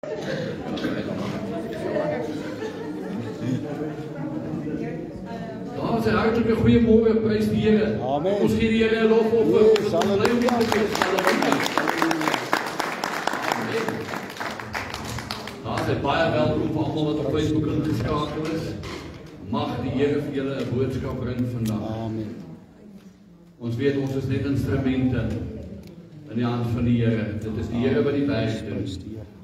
Daar is 'n hartlike goeiemôre, prys die Here. Amen. Ons gee die Here 'n lofoffer. Halleluja. Daar is baie welkom vir almal wat op Facebook ingeskakel is. Mag die Here vir julle 'n boodskap bring vandag. Amen. Ons weet ons is net instrumente in die hand van die Here. Dit is die Here wat die werk doen.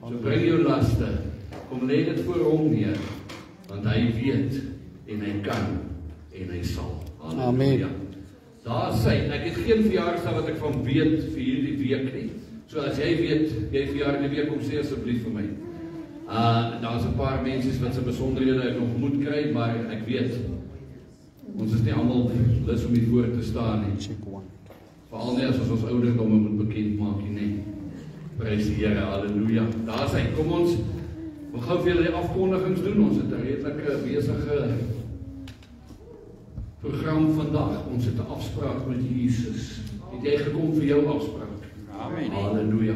So bring jou laste. Kom lê dit voor hom neer, want hy weet en hy kan en hy sal. Amen. Daar sê, ek het geen verjaarsdag wat ek van weet vir hierdie week nie. So as jy weet, jy verjaar in die week, kom sê asseblief vir my. Daar's 'n paar mense wat se besonderhede ek nog moet kry, maar ek weet ons is nie almal lus om hier voor te staan nie. Veral nie as ons ouderdomme moet bekend maak nie. Prys die Here, halleluja. Daar sê, kom ons gou vir julle die afkondigings doen. Ons het 'n redelike besige program vandag. Ons het 'n afspraak met Jesus. Het jy gekom vir jou afspraak? Amen. Halleluja.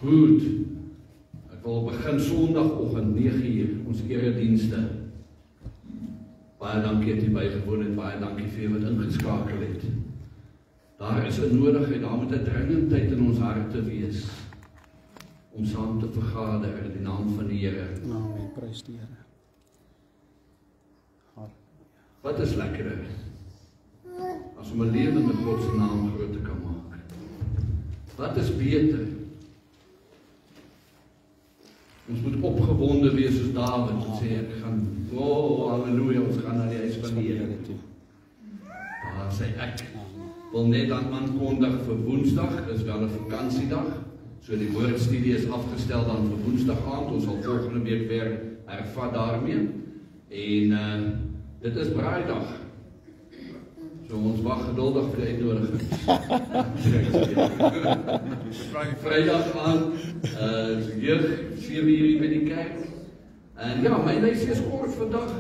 Goed. Ek wil begin Sondagoggend 9:00 ons eredienste. Baie dankie dat jy bygewoon het. Baie dankie vir wat ingeskakel het. Daar is 'n nodigheid, daar moet 'n dringendheid in ons harte wees om saam te vergader in die naam van die Here. Amen. Prys die Here. Wat is lekkerder as om 'n lewende God se naam groot te kan maak? Wat is beter? Ons moet opgewonde wees soos Dawid en sê ek gaan, halleluja, ons gaan na die huis van die Here toe. Daar sê ek wil net aankondig vir Woensdag, is wel 'n vakansiedag. So die woordstudie is afgestel dan vir Woensdag aand. Ons sal volgende week weer hervat daarmee. En dit is Braaidag. So ons wag geduldig vir die uitnodiging. Vrydag aand, jeug 7:00 by die kerk. En ja, my lysie is kort vandag.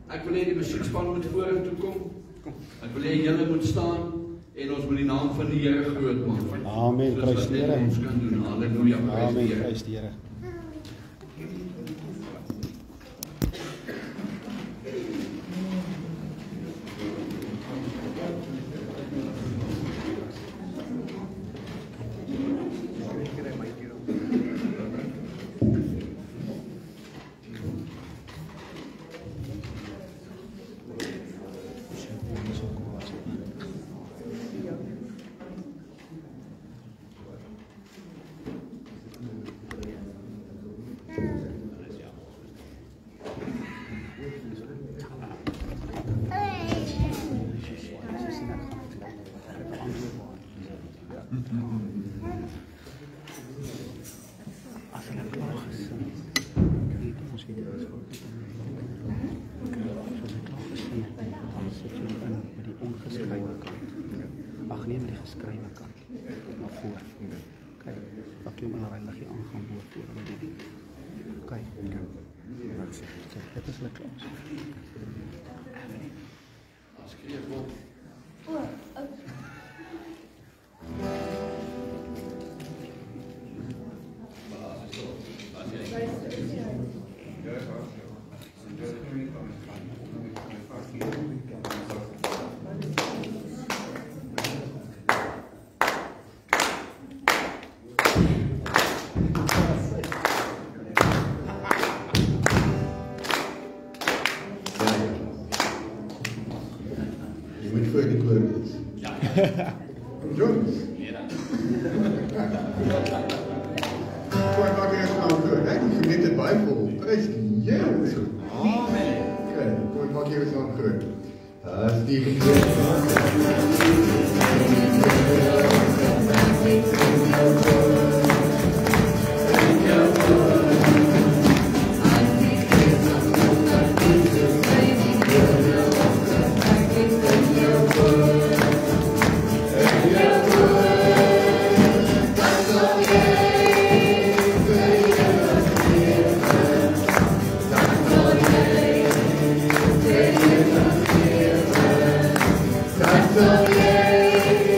Ek wil hê die musiekspan moet vorentoe kom. Ek wil hê julle moet staan en ons moet die naam van die Here groot maak. Amen. Prys die Here. Ons kan doen. Halleluja. Amen. Prys die Here. Jongens. Gooi maar weer eens nou goed. Hè? Die gemeente Bijbel. Prijs die Here. Amen. Oké, gooi maar weer eens nou goed. As die That's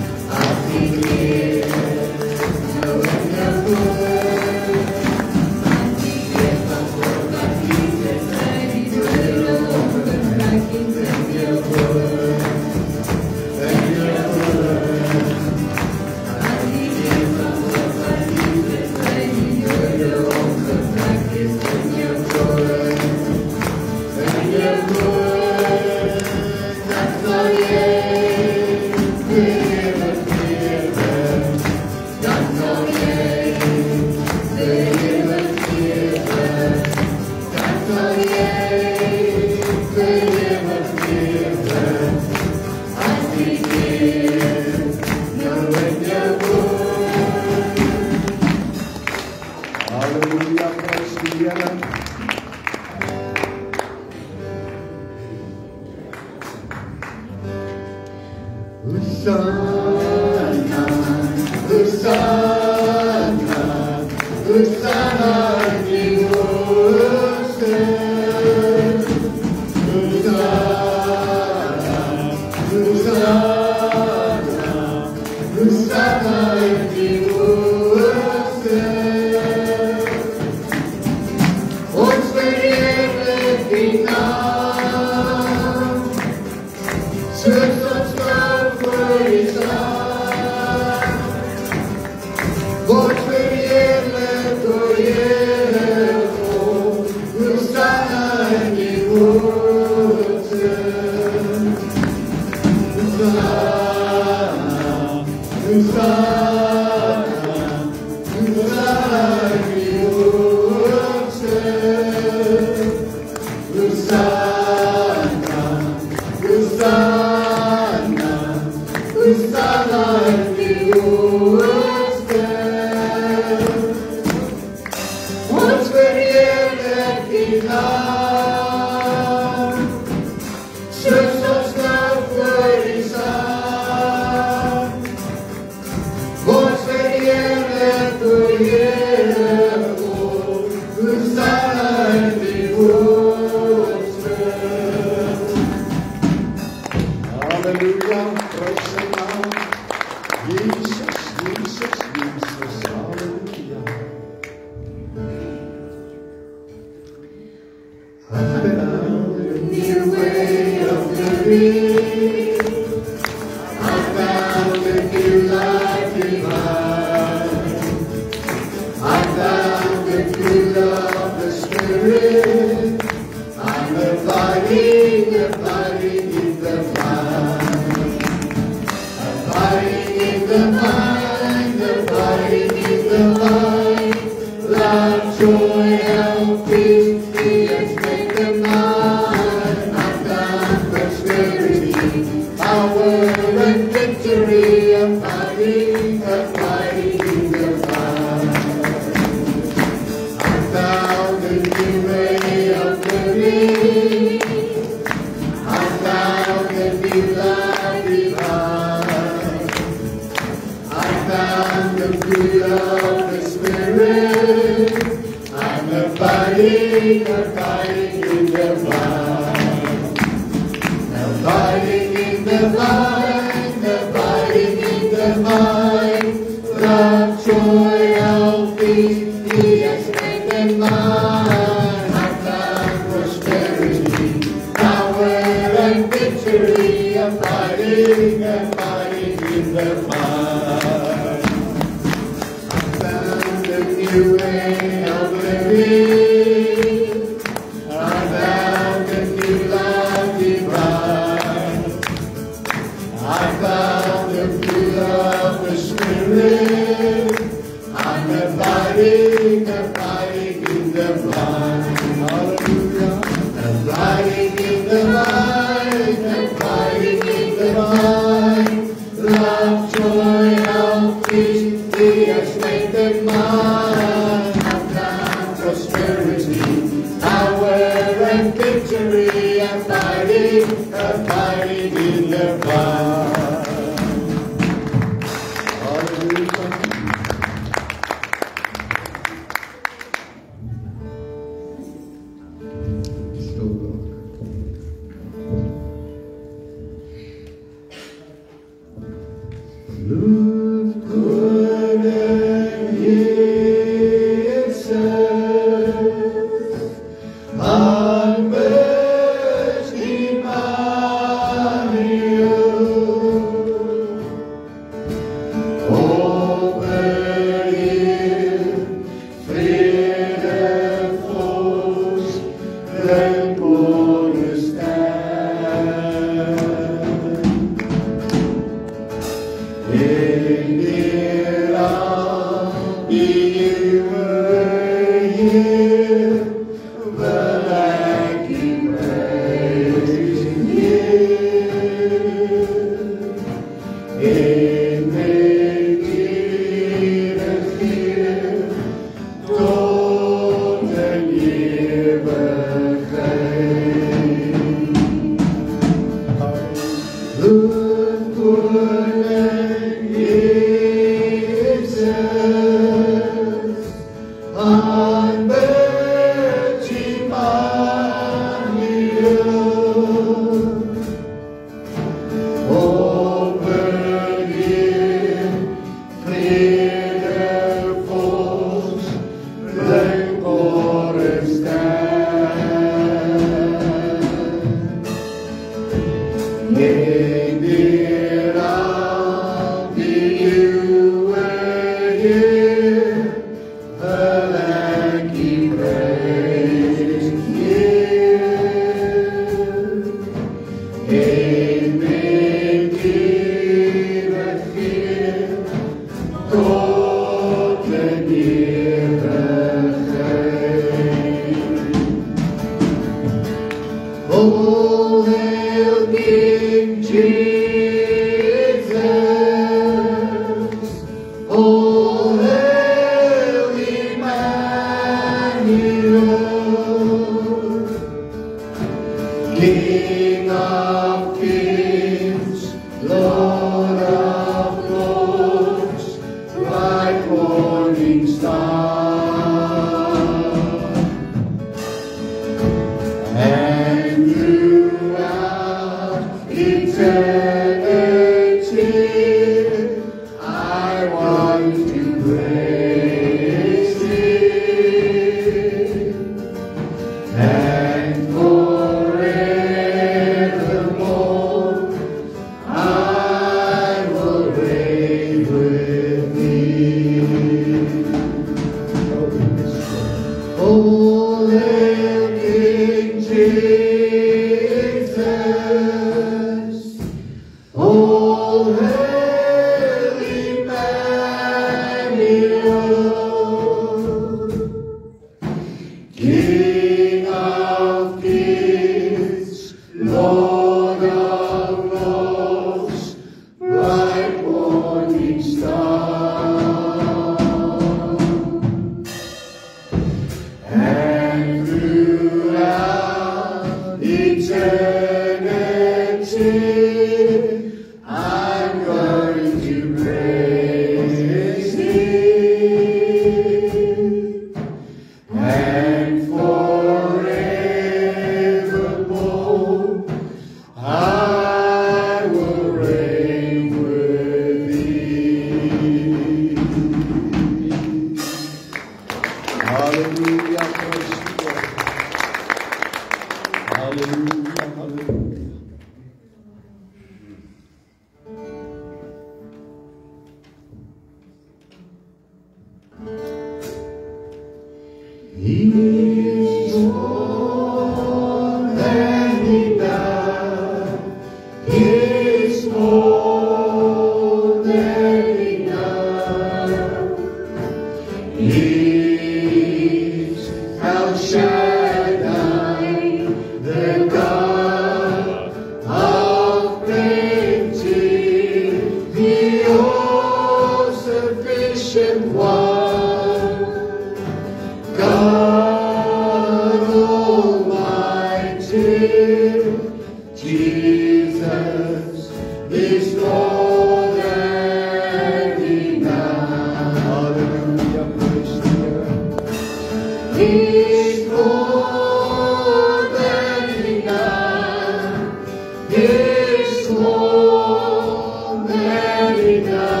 It's more than enough.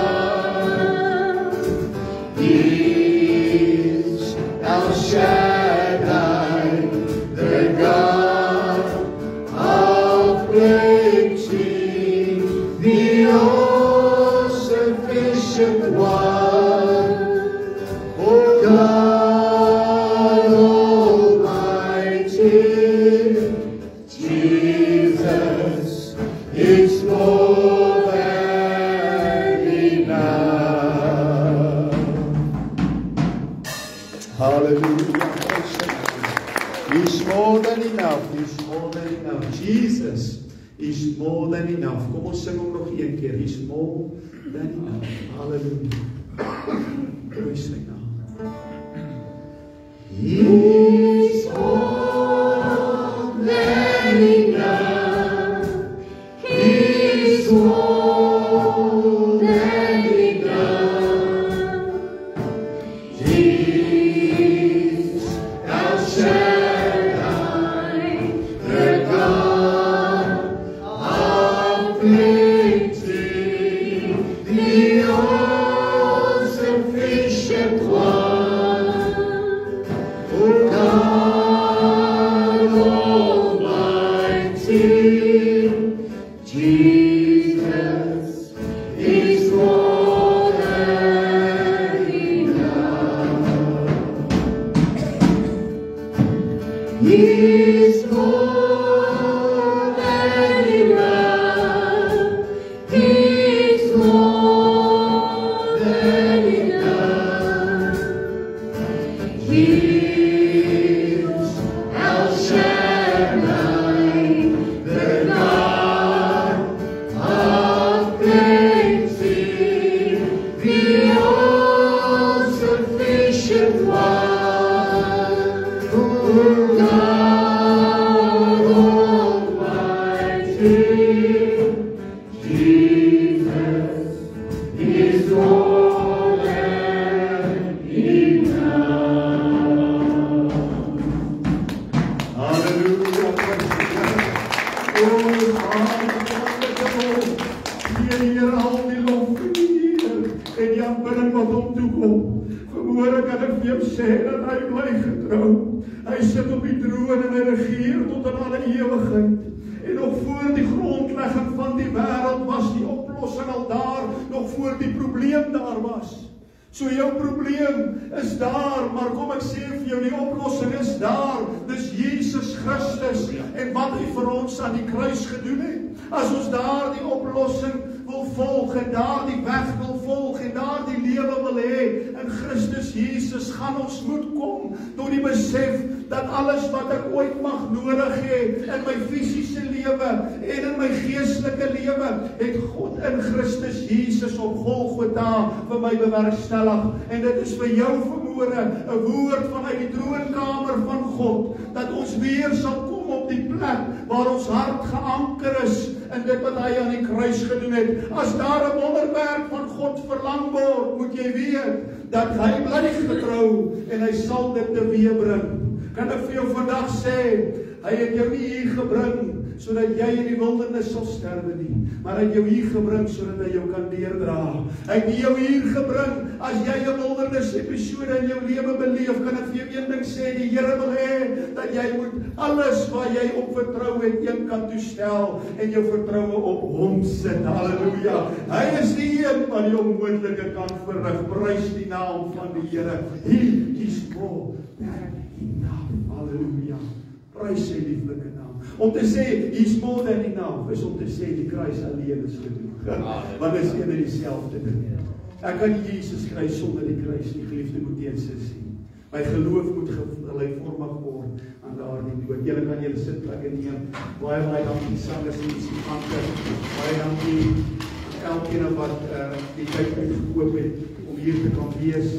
Almighty, the all-sufficient one, oh God Almighty, Jesus is more than enough. Hallelujah. He's more than enough. He's more than enough. Jesus is more than enough. Kom ons sing hom nog een keer. He's more than enough. Hallelujah. Prys sy naam. He's more than enough. He's more than enough. He's El Shaddai, the God of plenty, the all-sufficient one, oh God Almighty, Jesus is more than enough. He's more than enough. He's more than enough. He's El Shaddai, the God of plenty, the all-sufficient one, oh God Almighty, Jesus is more than enough. Hallelujah. Oh, wonderful. Hier al die lof vir die Heer en die aanbidding wat hom toekom. Vanmôre kan ek vir jou sê dat hy bly getrou. Hy sit op die troon en hy regeer tot in alle ewigheid. En nog voor die grondlegging van die wêreld was die oplossing al daar, nog voor die probleem daar was. So jou probleem is daar, maar kom ek sê vir jou, die oplossing is daar. Dis Jesus Christus en wat hy vir ons aan die kruis gedoen het. As ons daar die oplossing wil volg en daar die weg wil volg en daar die lewe wil hê in Christus Jesus, gaan ons moet kom tot die besef dat alles wat ek ooit mag nodig hê in my fisiese lewe en in my geestelike lewe, het God in Christus Jesus op Golgotha vir my bewerkstellig. En dit is vir jou vanmôre 'n woord vanuit die troonkamer van God, dat ons weer sal kom op die plek waar ons hart geanker is in dit wat hy aan die kruis gedoen het. As daar 'n wonderwerk van God verlang word, moet jy weet dat hy bly getrou en hy sal dit teweegbring. Kan ek vir jou vandag sê, hy het jou nie hier gebring sodat jy in die wildernis sal sterwe nie, maar hy het jou hier gebring sodat hy jou kan deurdra. Hy het jou hier gebring as jy 'n wildernis episode in jou lewe beleef. Kan ek vir jou een ding sê, die Here wil hê dat jy moet alles waar jy op vertrou het een kant toe stel en jou vertroue op hom sit. Halleluja. Hy is die een wat die onmoontlike kan verrig. Prys die naam van die Here. He is more than enough. Halleluja. Prys sy lieflike naam. Om te sê, he's more than enough, is om te sê, die kruis alleen is genoeg. Want dit is een en dieselfde ding. Ek kan nie Jesus kruis sonder die kruis, die geliefde moet eens sien. My geloof moet gelykvormig word aan daardie dood. Julle kan julle sitplekke neem. Baie dankie sangers en musikante. Baie dankie elkeen wat die tyd uitgekoop het om hier te kan wees.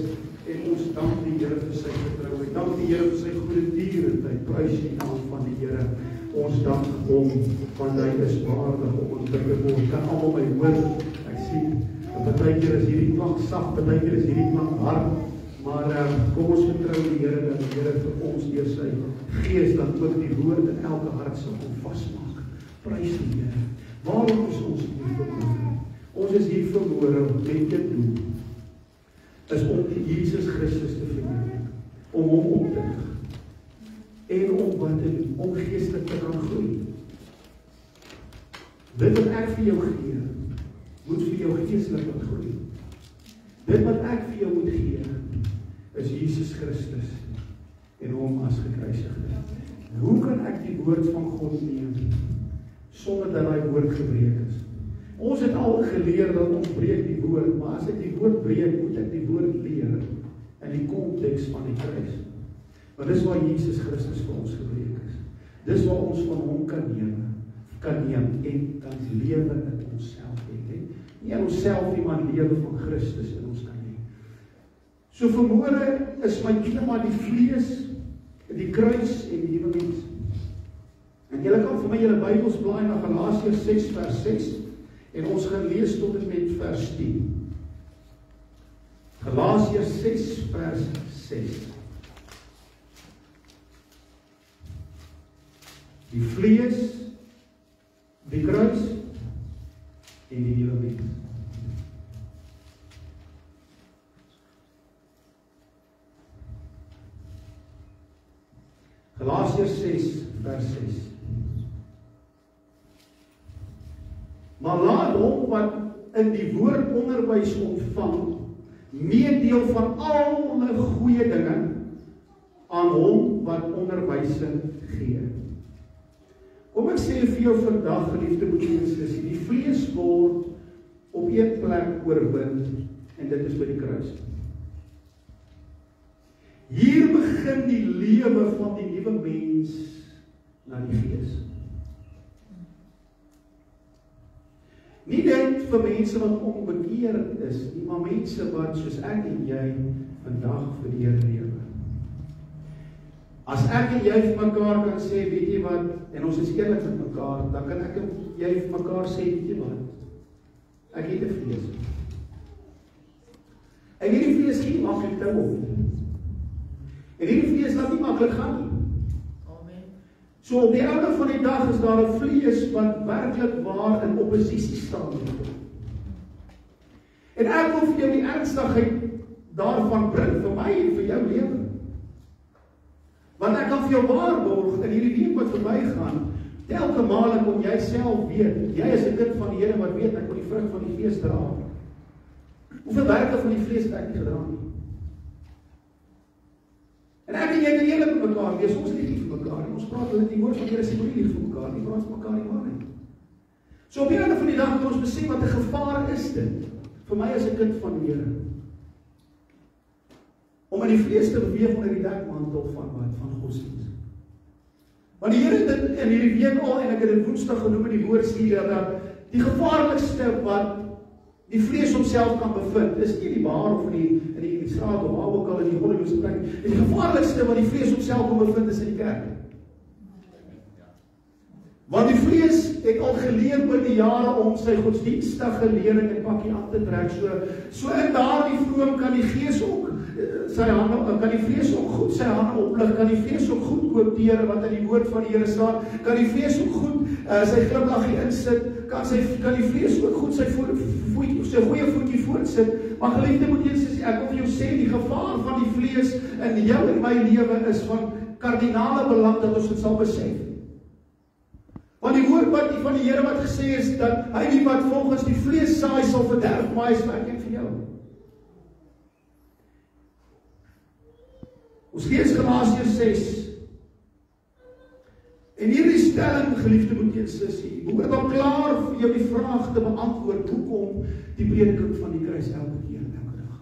En ons dank die Here vir sy getrouheid. Dank die Here vir sy goeie dierenheid. Prys die naam van die Here. Ons dank hom, want hy is waardig om ons te word. Kan almal my hoor? Ek sien, partykeer is hierdie klank sag, partykeer is hierdie klank hard. Maar kom ons vertrou die Here dat die Here vir ons deur sy Gees dan ook die woord in elke hart sal kom vasmaak. Prys die Here. Waarom is ons hier vanmôre? Ons is hier vanmôre met een doel. Is om Jesus Christus te verheerlik, om hom op te rig en om wat te doen, om geestelik te kan groei. Dit wat ek vir jou gee, moet vir jou geestelik ontgroei. Dit wat ek vir jou moet gee, is Jesus Christus en hom as gekruisigde. Hoe kan ek die woord van God neem, sonder dat die woord gebreek is? Ons het al geleer dat ons breek die woord, maar as ek die woord breek, moet ek die woord leer in die konteks van die kruis. Want dis waar Jesus Christus vir ons gebreek is. Dis waar ons van hom kan neem en kan lewe in onsself hê. Nie in onsself nie, maar lewe van Christus in ons kan hê. So vermoere is my dilemma die vlees, die kruis en die nuwe mens. En julle kan vir my julle Bybels blaai na Galasiërs 6 vers 6 en ons gaan lees tot en met vers 10. Galasiërs 6 vers 6. Die vlees, die kruis en die nuwe mens. Galasiërs 6 vers 6. Maar laat hom wat in die woord onderwys ontvang, meedeel van alle goeie dinge aan hom wat onderwysing gee. Kom ek sê vir jou vandag, geliefde broeders, die vlees word op een plek oorwin en dit is by die kruis. Hier begin die lewe van die nuwe mens na die gees. Nie net vir mense wat onbekeerd is, nie, maar mense wat soos ek en jy vandag vir die Here lewe. As ek en jy vir mekaar kan sê, weet jy wat, en ons is eerlik met mekaar, dan kan ek en jy vir mekaar sê, weet jy wat, ek het 'n vlees. En hierdie vlees gee nie maklik te op. En hierdie vlees laat nie maklik gaan nie. So op die einde van die dag is daar 'n vlees wat werklik waar in oppositie staan. En ek wil vir jou die ernstigheid daarvan bring vir my en vir jou lewe. Want ek kan vir jou waarborg in hierdie week wat verbygaan, telke male kom jy self weet, jy is 'n kind van die Here wat weet ek moet die vrug van die Gees dra. Hoeveel werke van die vlees het ek nie gedra nie? En ek en jy kan eerlik met mekaar wees, ons lieg nie vir mekaar nie, ons praat hulle die woord van die Here sê moenie lieg vir mekaar nie, praat vir mekaar nie waarheid. So op die einde van die dag moet ons besef wat 'n gevaar is dit vir my as 'n kind van die Here. Om in die vlees te beweeg onder die dekmantel van wat? Van godsdienst. Want die Here het dit in hierdie week al, en ek het dit Woensdag genoem in die woordstuur, dat die gevaarlikste wat die vlees homself kan bevind, is nie die bar of in die straat of waar ook al in die goddelose plek. Die gevaarlikste wat die vlees homself kan bevind is in die kerk. Want die vlees het al geleer oor die jare om sy godsdienstige lering en pakkie aan te trek. So in daardie vroom kan die gees ook sy hande, kan die vlees ook goed sy hande oplig, kan die vlees ook goed quoteer wat in die woord van die Here staan, kan die vlees ook goed sy glimlaggie insit, kan die vlees ook goed sy goeie voetjie voortsit. Maar geliefde moet jy sê, ek wil vir jou sê, die gevaar van die vlees in jou en my lewe is van kardinale belang dat ons dit sal besef. Want die woord van die Here wat gesê is, dat hy die wat volgens die vlees saai sal verderf, maar hy is werk vir jou. Ons lees Galasiërs 6. En hierdie stelling, geliefde broer en sussie, behoort al klaar vir jou die vraag te beantwoord, hoekom die prediking van die kruis elke keer, elke dag.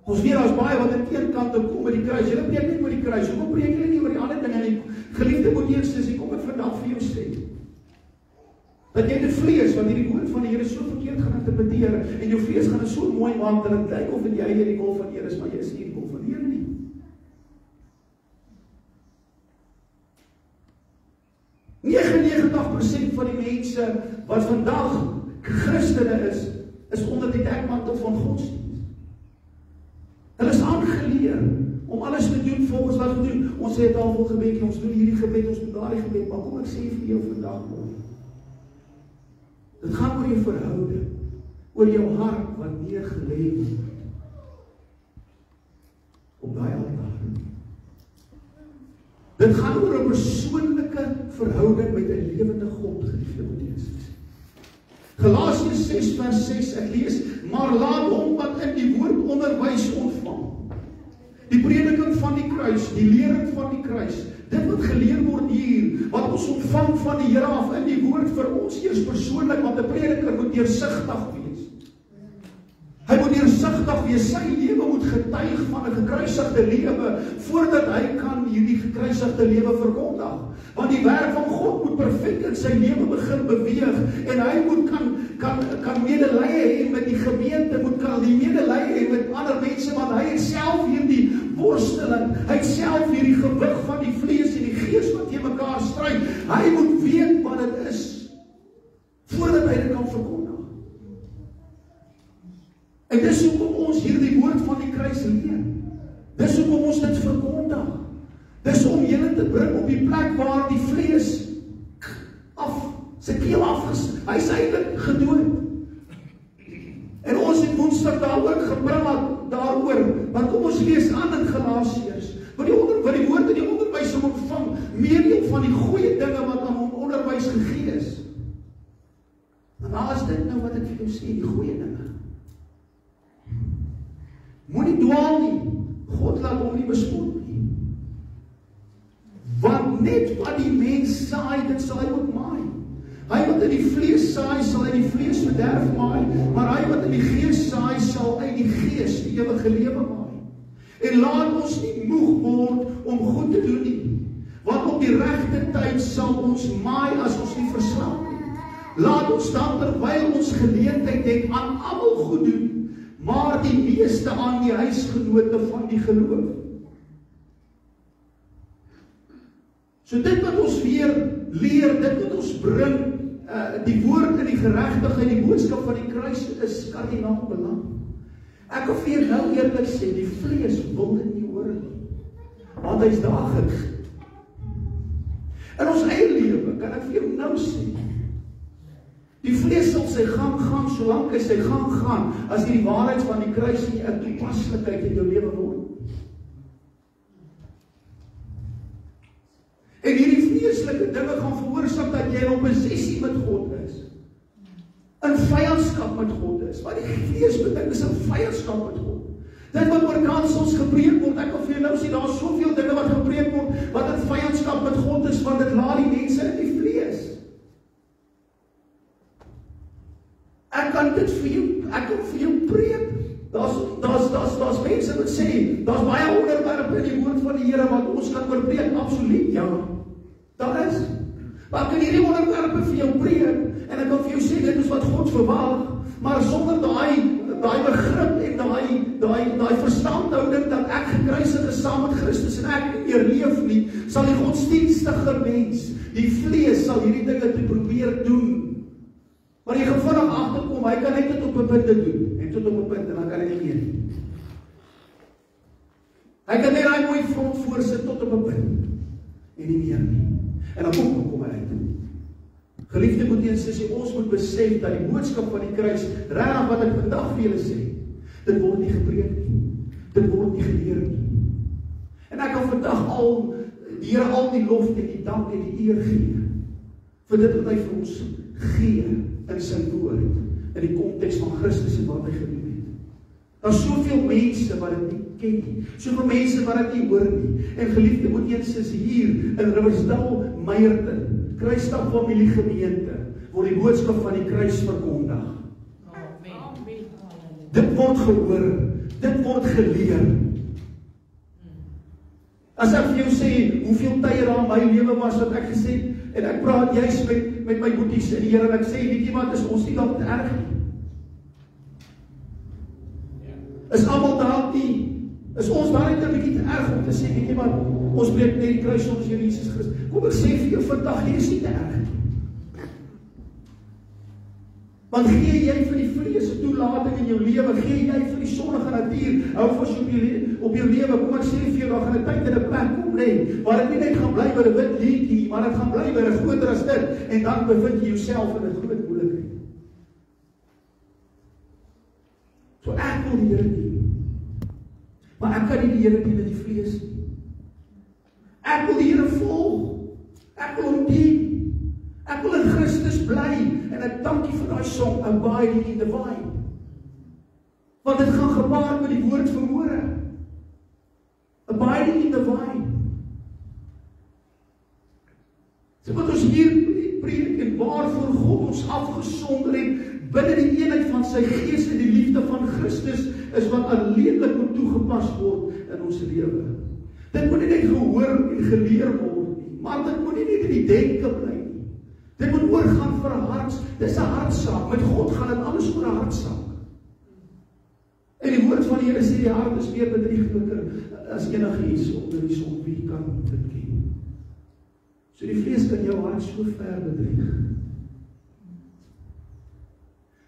Ons weet, as baie wat aan een kant kom met die kruis, julle preek net oor die kruis, hoekom preek julle nie oor die ander dinge nie? Geliefde broer en sussie, kom ek vandag vir jou sê, dat jy die vlees, want hierdie woord van die Here so verkeerd gaan interpreteer, en jou vlees gaan dit so mooi maak, dat het lyk of jy die wil van die Here is, maar jy is nie die wil van die Here nie. 99% van die mense wat vandag Christene is onder die dekmantel van godsdienst. Hulle is aangeleer om alles te doen volgens wat we doen. Ons sê tafelgebed, ons doen hierdie gebed, ons doen daardie gebed, maar kom ek sê vir jou vandag nog. Dit gaan oor jou verhouding, oor jou hart wat neergelê word op daai altaar. Dit gaan oor 'n persoonlike verhouding met 'n lewende God, geliefde Matteus. Galasiërs 6 vers 6, ek lees, maar laat hom wat in die woord onderwys ontvang. Die prediking van die kruis, die lering van die kruis, dit wat geleer word hier, wat ons ontvang van die Here af in die woord vir ons eers persoonlik, want 'n prediker moet deursigtig wees. Hy moet deursigtig wees, sy lewe moet getuig van 'n gekruisigde lewe, voordat hy kan hierdie gekruisigde lewe verkondig. Want die werk van God moet perfek in sy lewe begin beweeg, en hy moet kan medelee hê met die gemeente, moet kan die medelee hê met ander mense, want hy het self hierdie worsteling, hy het self hierdie gewig van die vlees en die gees wat teen mekaar stryd. Hy moet weet wat dit is, voordat hy dit kan verkondig. En dis hoekom ons hierdie woord van die kruis leer. Dis hoekom ons dit verkondig. Dis om julle te bring op die plek waar die vlees sy keel hy is eintlik gedood. En ons het Woensdag daar ook gepraat daaroor, want kom ons lees aan in Galasiërs, wat die woord en die onderwys om ontvang, meer van die goeie dinge wat aan hom onderwys gegee is. En daar is dit nou wat ek vir jou sê, die goeie dinge. Moenie dwaal nie, God laat hom nie bespot nie. Want net wat die mens saai, dit sal hy ook maai. Hy wat in die vlees saai, sal uit die vlees verderf maai, maar hy wat in die gees saai, sal uit die gees die ewige lewe maai. En laat ons nie moeg word om goed te doen nie, want op die regte tyd sal ons maai as ons nie verslaap nie. Laat ons dan terwyl ons geleentheid het aan almal goed doen, maar die meeste aan die huisgenote van die geloof. So dit wat ons weer leer, dit wat ons bring, die woord en die geregtigheid, die boodskap van die kruis is kardinaal belang. Ek kan vir jou nou eerlik sê, die vlees wil dit nie hoor nie, want hy is daagliks. In ons eie lewe, kan ek vir jou nou sê, die vlees sal sy gang gaan, solank hy sy gang gaan, as die waarheid van die kruis nie 'n toepaslikheid in jou lewe word. En hierdie vleeslike dinge gaan veroorsaak dat jy in oppositie met God is. In vyandskap met God is. Want die vlees bedink is 'n vyandskap met God. Dit wat oor kansels gepreek word, ek kan vir jou nou sê, daar is soveel dinge wat gepreek word, wat in vyandskap met God is, want dit laat die mense in die vlees. Ek kan vir jou preek. Daar's mense wat sê, daar's baie onderwerpe in die woord van die Here wat ons kan oorpreek, absoluut, ja. Daar is. Maar ek kan hierdie onderwerpe vir jou preek, en ek kan vir jou sê, dit is wat God verwag, maar sonder daai begrip en daai verstandhouding dat ek gekruisig is saam met Christus en ek nie meer leef nie, sal die godsdienstige mens, die vlees, sal hierdie dinge te probeer doen. Maar jy gaan vinnig agterkom, hy kan net dit op 'n punt doen, en tot op 'n punt, en dan kan hy nie meer nie. Hy kan net daai mooi front voorsit tot op 'n punt, en nie meer nie. En dan kom hy uit. Geliefde Matteus, ons moet besef dat die boodskap van die kruis, regtig wat ek vandag vir julle sê, dit word nie gepreek nie, dit word nie geleer nie. En ek kan vandag die Here al die lof en die dank en die eer gee, vir dit wat hy vir ons gee, in sy woord, in die konteks van Christus en wat hy gedoen het. Daar is soveel mense wat dit nie ken nie, soveel mense wat dit nie hoor nie, en geliefde Matteus, hier in Riversdal, Meyerton, Kruisstad familie gemeente, word die boodskap van die kruis verkondig. Amen. Dit word gehoor, dit word geleer. As ek vir jou sê, hoeveel tye daar in my lewe was, wat ek gesê, en ek praat juist met my boeties in die Here, en ek sê, weet jy wat, is ons nie dalk te erg nie? Is almal dalk nie, is ons daar net 'n bietjie te erg om te sê, weet jy wat, ons breek net die kruis ons Here Jesus Christus. Kom ek sê vir jou vandag, jy is nie te erg nie. Want gee jy vir die vlees 'n toelating in jou lewe, gee jy vir die sondige natuur, hou vas op jou lewe, kom ek sê vir jou, daar gaan 'n tyd en 'n plek kom lê, waar dit nie net gaan bly by 'n wit liedjie, maar dit gaan bly by 'n groter as dit, en dan bevind jy jouself in 'n groot moeilikheid. So ek wil die Here dien, maar ek kan nie die Here dien in die vlees nie. Ek wil die Here volg. Ek wil hom dien. Ek wil in Christus bly. En ek dank U vir daai song, Abiding in the Vine. Want dit gaan gepaard met die woord vanmôre. Abiding in the Vine. So wat ons hier preek en waarvoor God ons afgesonder het, binne die eenheid van sy Gees en die liefde van Christus, is wat alleenlik moet toegepas word in ons lewe. Dit moet nie net gehoor en geleer word nie, maar dit moet nie net in die denke bly nie. Dit moet oorgaan vir 'n hart, dis 'n hartsaak. Met God gaan dit alles oor 'n hartsaak. En die woord van die Here sê die hart is meer bedriegliker as enige iets onder die son. Wie kan dit ken? So die vlees kan jou hart so ver bedrieg.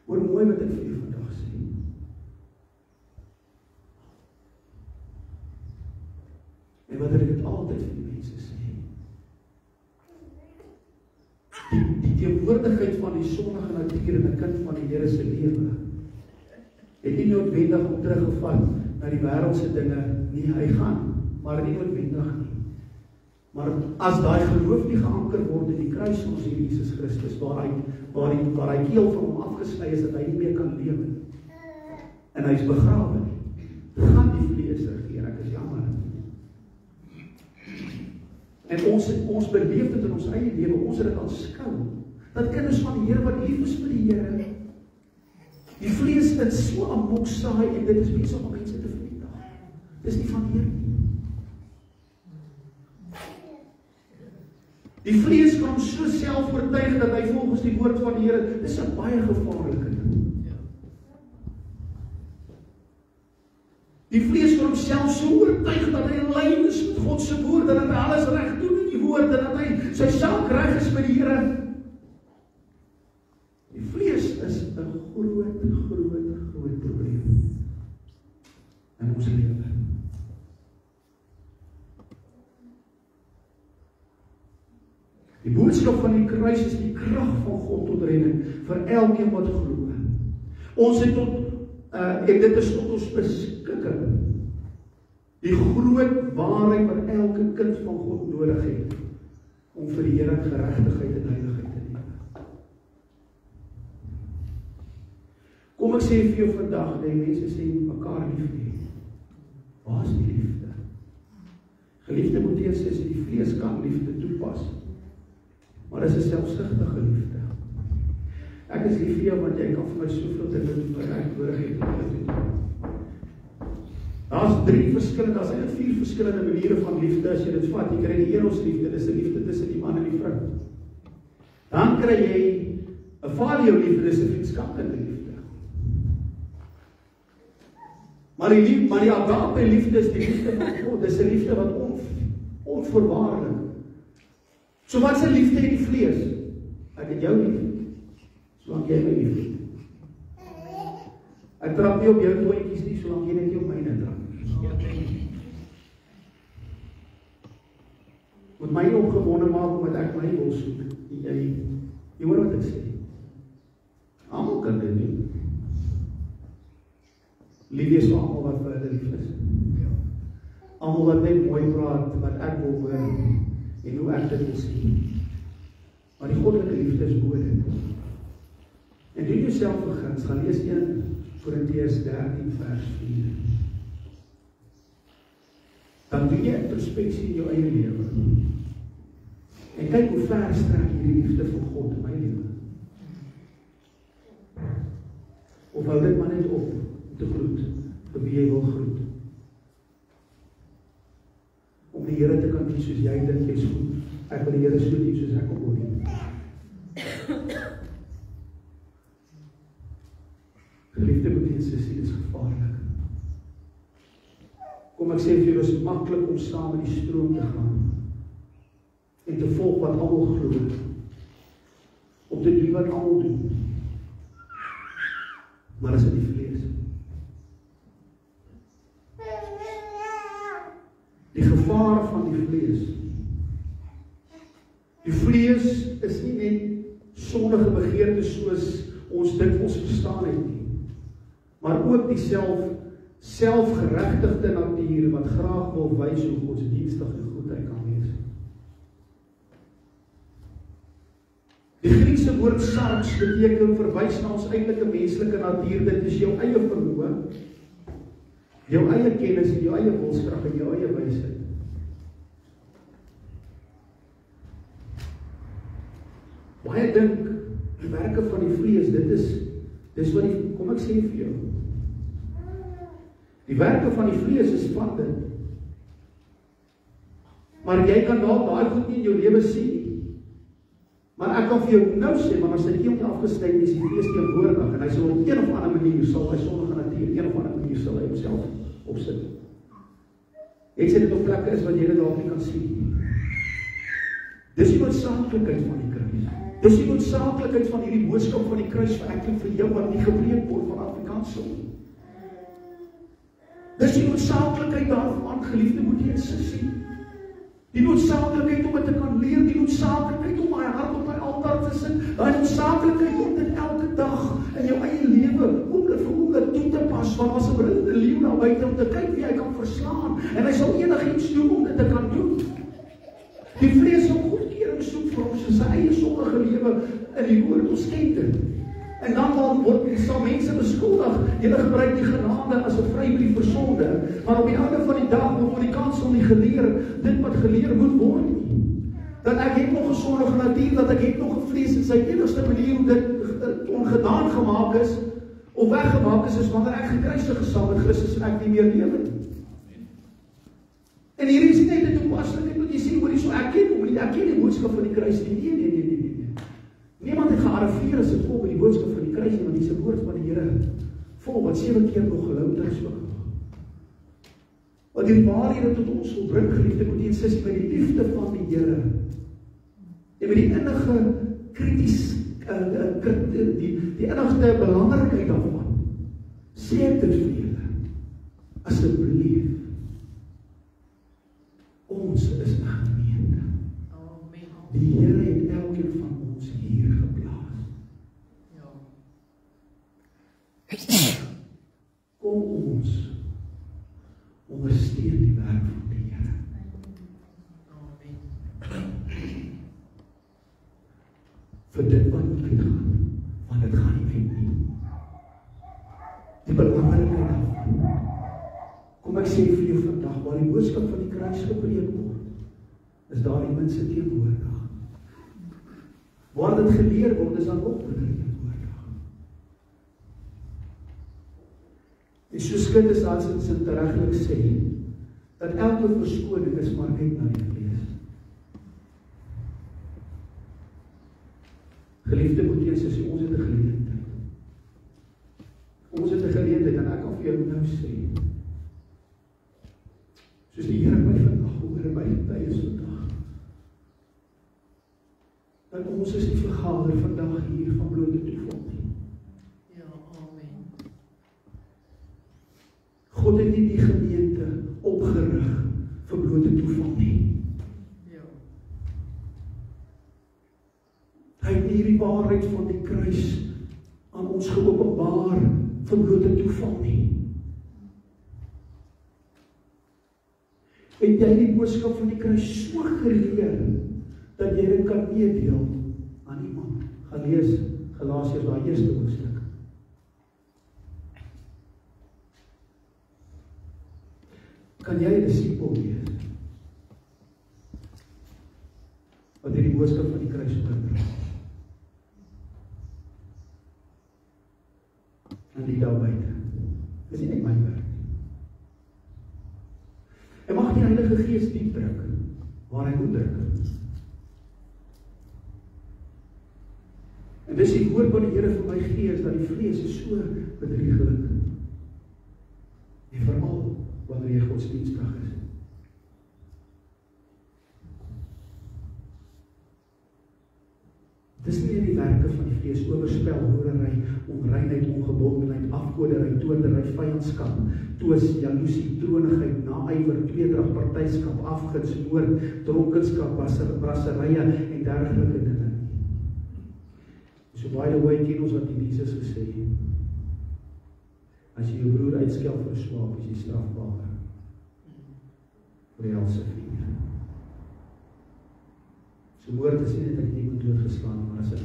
Hoor mooi wat ek vir u vandag sê. En wat ek dit altyd vir die mense sê. Die teenwoordigheid van die sondige natuur in 'n kind van die Here se lewe het nie noodwendig om teruggevat na die wêreldse dinge nie. Hy gaan, maar nie noodwendig nie. Maar as daai geloof nie geanker word in die kruis van ons Here Jesus Christus, waar hy keel van hom afgesny is, dat hy nie meer kan lewe nie, en hy is begrawe nie, gaan die vlees regeer. Ek is jammer. En ons beleef dit in ons eie lewe, ons het dit aanskou, dat kinders van die Here wat lief is vir die Here, die vlees dit so amok saai, en dit is besig om mense te vernietig. Dis nie van die Here nie. Die vlees kan so selfoortuig dat hy volgens die woord van die Here, dis 'n baie gevaarlike ding. Die vlees kan homself so oortuig dat hy in lyn is met God se woord, dat hy alles reg doen in die woord, en dat hy sy saak reg is met die Here. Die vlees is 'n groot probleem in ons lewe. Die boodskap van die kruis is die krag van God tot redding vir elkeen wat glo. Ons het en dit is tot ons beskikking. Die groot waarheid wat elke kind van God nodig het om vir die Here geregtigheid en heiligheid te lewe. Kom ek sê vir jou vandag, die mense sê mekaar lief hê. Waar is die liefde? Geliefde moet eers sê die vlees kan liefde toepas. Maar dis 'n selfsugtige liefde. Ek is lief vir jou want jy kan vir my soveel dinge doen wat ek nodig het om te doen. Daar's 3 verskillende, daar's eintlik 4 verskillende maniere van liefde as jy dit vat. Jy kry die erosliefde, dis 'n liefde tussen die man en die vrou. Dan kry jy 'n filio liefde, dis 'n vriendskaplike liefde. Maar die agape liefde is die liefde van God, dis 'n liefde wat onvoorwaardelik. So wat is 'n liefde in die vlees? Ek het jou lief, solank jy my lief het. Ek trap nie op jou toontjies nie, solank jy net nie op myne trap. Moet my opgewonde maak omdat ek my wil soek. Jy hoor wat ek sê. Almal kan dit doen. Liefde is vir almal wat vir hulle lief is. Almal wat net mooi praat, wat ek wil hoor, en hoe ek dit wil sien. Maar die goddelike liefde is bo dit. En doen jouself verguns, gaan lees 1 Korintiërs 13 vers 4. Dan doen jy introspeksie in jou eie lewe. En kyk hoe ver strek hierdie liefde van God in my lewe. Of hou dit maar net op om te groet, vir wie jy wil groet. Om die Here te kan dien soos jy dink jy's goed. Ek wil die Here so dien soos ek hom wil dien. Geliefde broers en susters, dit is gevaarlik. Kom ek sê vir julle, dit is maklik om saam met die stroom te gaan en te volg wat almal glo. Om te doen wat almal doen. Maar is dit die vlees? Die gevaar van die vlees. Die vlees is nie net sondige begeertes soos ons dit ons verstaan het nie, maar ook die selfgeregtigde natuur wat graag wil wys hoe godsdienstig en goed hy kan wees. Die Griekse woord sarx beteken verwys na ons eintlike menslike natuur. Dit is jou eie vermoë, jou eie kennis en jou eie wilskrag en jou eie wysheid. Baie dink die werke van die vlees, dis wat die, kom ek sê vir jou. Die werke van die vlees is van dit. Maar jy kan dalk daai goed nie in jou lewe sien nie. Maar ek kan vir jou nou sê, maar as hy nie afgesny is, die vlees teenwoordig en hy sal op een of ander manier sal hy sondige natuur, een of ander manier sal hy homself opsit. Ek sê dit op plekke is wat jy dit dalk nie kan sien. Dis die noodsaaklikheid van die kruis. Dis die noodsaaklikheid van hierdie boodskap van die kruis vir ek en vir jou wat nie gebreek word van Afrikaans. Dis die noodsaaklikheid daarvan, geliefde, moet jy sien. Die noodsaaklikheid om dit te kan leer, die noodsaaklikheid om my hart op my altaar te sit, die noodsaaklikheid om dit elke dag in jou eie lewe, om dit toe te pas, want as 'n brullende leeu na buite om te kyk wie hy kan verslaan, en hy sal enigiets doen om dit te kan doen. Die vlees sal goedkeuring soek vir ons, sy eie sondige lewe in die woord, ons ken dit. En dan sal mense beskuldig, julle gebruik die genade as 'n vrybrief vir sonde, maar op die einde van die dag word die kansel nie geleer, dit wat geleer moet word nie. Dat ek het nog 'n sondige natuur, dat ek het nog 'n vlees, en sy enigste manier hoe dit ongedaan gemaak is, of weggemaak is wanneer ek gekruisig is saam met Christus en ek nie meer lewe nie. En hier is net 'n toepaslikheid wat jy sien, hoor hierso, ek ken die boodskap van die kruis nie. Nee. Niemand het gearriveer as dit kom by die boodskap van die kruis nie, want dis 'n woord van die Here, vol wat 7 keer nog gelouter is ook. Wat die waarhede tot ons wil bring, geliefde, moet jy insist by die liefde van die Here. En met die innige die innigste belangrikheid daarvan, sê ek dit vir julle, asseblief, ons is 'n gemeente. Die Here het elkeen van ons hier geplaas. Kom ons ondersteun die werk van die Here. Vir dit wat moet uitgaan, want dit gaan nie uit nie. Die belangrikheid daarvan. Kom ek sê vir jou vandag, waar die boodskap van die kruis gepreek word, is daar die mense teenwoordig. Waar dit geleer word, is dan ook teenwoordig. En soos Skindes Hansen tereglik sê, dat elke verskoning is maar net na die vlees. Geliefde moet jy sê, ons het 'n geleentheid. Ons het 'n geleentheid, en ek kan vir jou nou sê, soos die Here my vandag hoor en my getuies vandag, dat ons is nie vergader vandag hier van blote toeval nie. Ja, amen. God het nie die gemeente opgerig vir blote toeval nie. Ja. Hy het nie hierdie waarheid van die kruis aan ons geopenbaar vir blote toeval nie. Het jy die boodskap van die kruis so geleer, dat jy dit kan meedeel aan iemand? Gaan lees Galasiërs, daai eerste hoofstuk. Kan jy 'n disipel wees wat hierdie boodskap van die kruis oordra? En die daar buite. Dis nie net my werk. En mag die Heilige Gees diep druk, waar hy moet druk. En dis die woord wat die Here vir my gee, is dat die vlees is so bedrieglik. En veral wanneer jy godsdienstig is. Dis nie die werke van die vlees, oorspel, hoerery, onreinheid, ongebondenheid, afgoderry, toornery, vyandskap, twis, jaloesie, troonigheid, naaiwer, tweedrag, partyskap, afguns, moord, dronkenskap, brasserye en dergelike dinge. So by the way, ken ons wat die Jesus gesê het. As jy jou broer uitskel vir 'n swaap, is jy strafbaar vir die helse vuur. So moord is nie net dat jy iemand doodgeslaan, maar as dit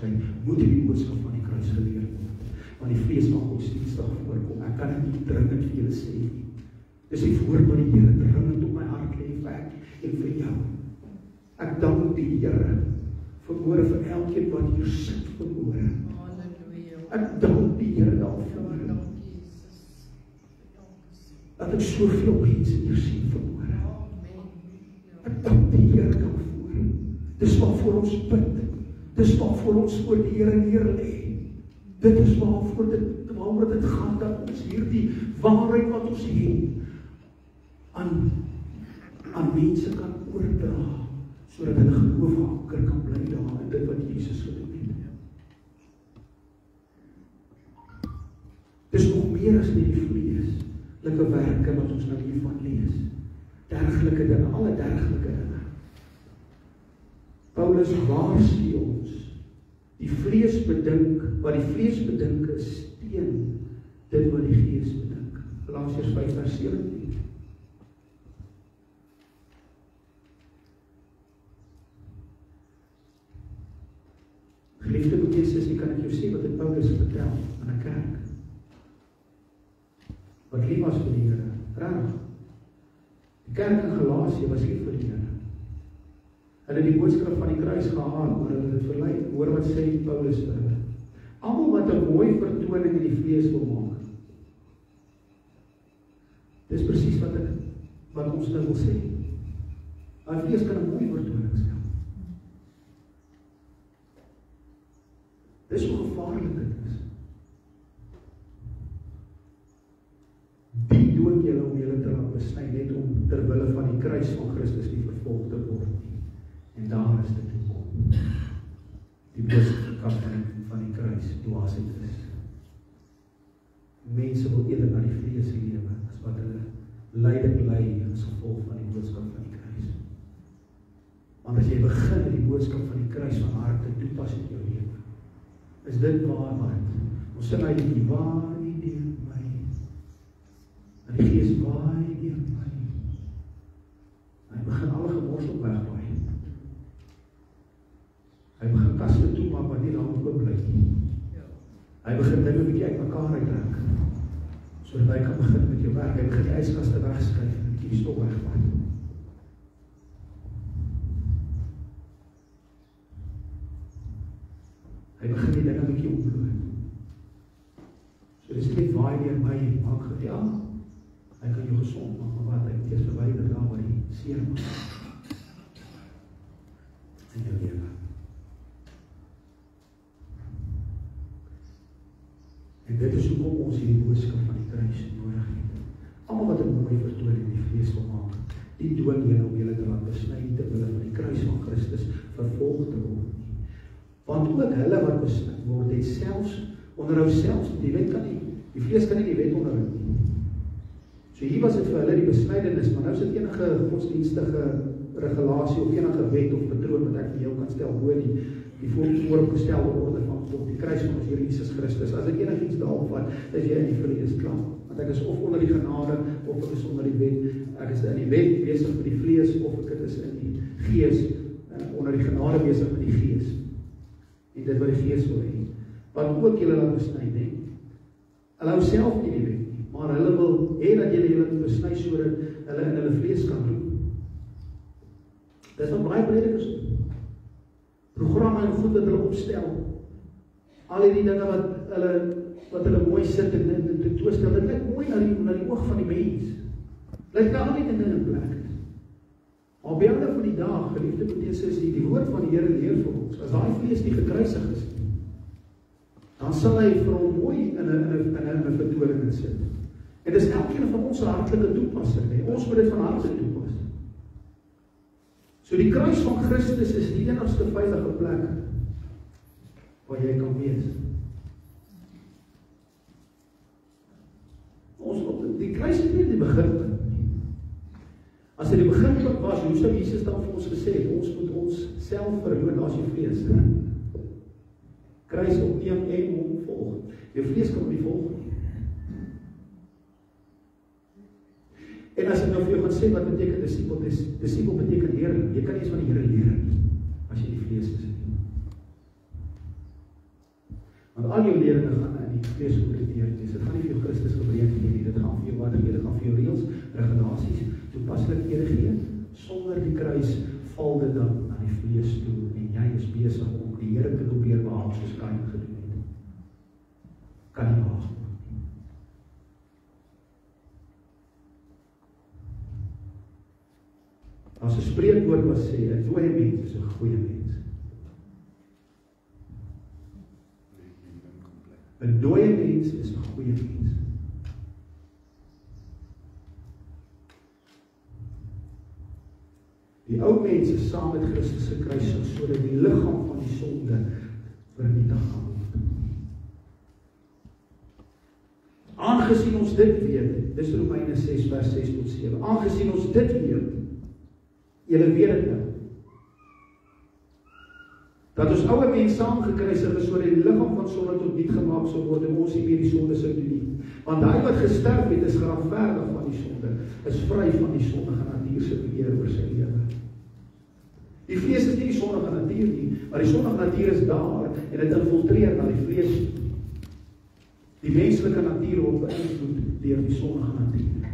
onderskei, moet die boodskap van die kruis geleer word. Want die vlees mag godsdienstig voorkom. Ek kan dit nie dringend vir julle sê nie. Dis die woord wat die Here dringend op my hart lê vir ek en vir jou. Ek dank die Here vanmôre vir elkeen wat hier sit vanmôre. Ek dank die Here daarvoor. Dat ek soveel mense hier sien vanmôre. Ek dank die Here daarvoor. Dis waarvoor ons bid. Dis waarvoor ons voor die Here neerlê. Dit is waaroor dit gaan, dat ons hierdie waarheid wat ons het aan mense kan oordra, sodat hulle geloof anker kan bly daar in dit wat Jesus gedoen het. Dis nog meer as net die vleeslike werke wat ons nou hiervan lees. Dergelike dinge, alle dergelike dinge. Paulus waarsku ons, die vlees bedink, wat die vlees bedink is teen dit wat die gees bedink. Galasiërs 5 vers 17. Geliefde broers en susters, kan ek jou sê wat het Paulus vertel aan 'n kerk wat lief was vir die Here. Regtig. Die kerk in Galasië was lief vir die Here. Hulle het die boodskap van die kruis gehaal, maar hulle het dit verlei. Hoor wat sê Paulus vir hulle. Almal wat 'n mooi vertoning in die vlees wil maak. Dis presies wat ons nou wil sê. Daai vlees kan 'n mooi vertoning stel. Dis hoe gevaarlik dit is. Die doen julle om julle te laat besny, net om ter wille van die kruis van Christus nie vervolg te word nie. En daar is dit gekom. Die boodskap van die kruis, dwaas dit is. Mense wil eerder na die vlees lewe, as wat hulle lyding ly as gevolg van die boodskap van die kruis. Want as jy begin met die boodskap van die kruis van harte toepas in jou lewe, is dit waarheid. Ons sing uit die waai deur my, en die gees waai deur my. Hy begin alle gemorsel wegwaai. Hy begin kaste toemaak wat nie daar oop bly nie. Hy begin dinge 'n bietjie uitmekaar uittrek, sodat hy kan begin met jou werk. Hy begin die yskaste wegskuif en 'n bietjie die stof wegvat. Hy begin die dinge 'n bietjie opbloot. So dis nie waai deur my en maak ja, hy kan jou gesond maak, maar wat hy eers verwyder daar waar die seer maak. In jou lewe. En dit is hoekom ons hierdie boodskap van die kruis nodig het. Almal wat 'n mooi vertoning in die vlees wil maak, die dwing julle om julle te laat besny te wille van die kruis van Christus vervolg te word nie. Want ook hulle wat besny word, het selfs onderhou selfs die wet kan nie, die vlees kan nie die wet onderhou nie. So hier was dit vir hulle die besnydenis, maar nou is dit enige godsdienstige regulasie of enige wet of patroon wat ek vir jou kan stel bo die vooropgestelde orde van God, die kruis van ons Here Jesus Christus. As ek enigiets daarop vat, is jy in die vlees klaar. Want ek is of onder die genade, of ek is onder die wet. Ek is in die wet besig met die vlees, of ek is in die gees, onder die genade besig met die gees. En dit wat die gees wil hê. Want ook julle laat besny, nee. Hulle hou self nie die wet nie, maar hulle wil hê dat julle besny sodat hulle in hulle vlees kan doen. Dis wat baie predikers doen. Programme en goed wat hulle opstel. Al die dinge wat hulle mooi sit en tentoonstel, dit lyk mooi na die oog van die mens. Lyk daar nie in plek. Maar op die einde van die dag, geliefde broers en susters, die woord van die Here leer vir ons, as daai vlees nie gekruisig is nie, dan sal hy vir hom mooi in 'n vertoning sit. En dis elkeen van ons hartlike toepassing, nee. Ons moet dit van harte toepas. So die kruis van Christus is die enigste veilige plek waar jy kan wees. Die kruis is nie die beginpunt nie. As dit die beginpunt was, hoe sou Jesus dan vir ons gesê het, ons moet ons self verloon as jy vlees. Kruis opneem en hom volg. Jou vlees kan nie volg nie. En as ek nou vir jou gaan sê wat beteken disipel, disipel beteken leerling. Jy kan nie eens van die Here leer nie, as jy die vlees is. Want al jou leringe gaan in die vlees georiënteerd wees. Dit gaan nie vir jou Christus gebreek nie, dit gaan vir jou wat gee, dit gaan vir jou reëls, regulasies, toepaslikhede gee. Sonder die kruis val dit dan na die vlees toe en jy is besig om die Here te probeer behaag soos Kain gedoen het. Kan nie behaag word nie. As 'n spreekwoord wat sê, 'n dooie mens is 'n goeie mens. 'n dooie mens is 'n goeie mens. Die ou mens is saam met Christus gekruisig sodat die liggaam van die sonde vernietig kan word. Aangesien ons dit weet, dis Romeine 6 vers 6 tot 7. Aangesien ons dit weet, julle weet dit nou, dat ons oude mens saamgekruisig is sodat die liggaam van sonde tot niet gemaak sal word en ons nie meer die sonde sou doen nie. Want hy wat gesterf het is geregverdig van die sonde, is vry van die sondige natuur se beheer oor sy lewe. Die vlees is nie die sondige natuur nie, maar die sondige natuur is daar en dit infiltreer na die vlees. Die menslike natuur word beïnvloed deur die sondige natuur.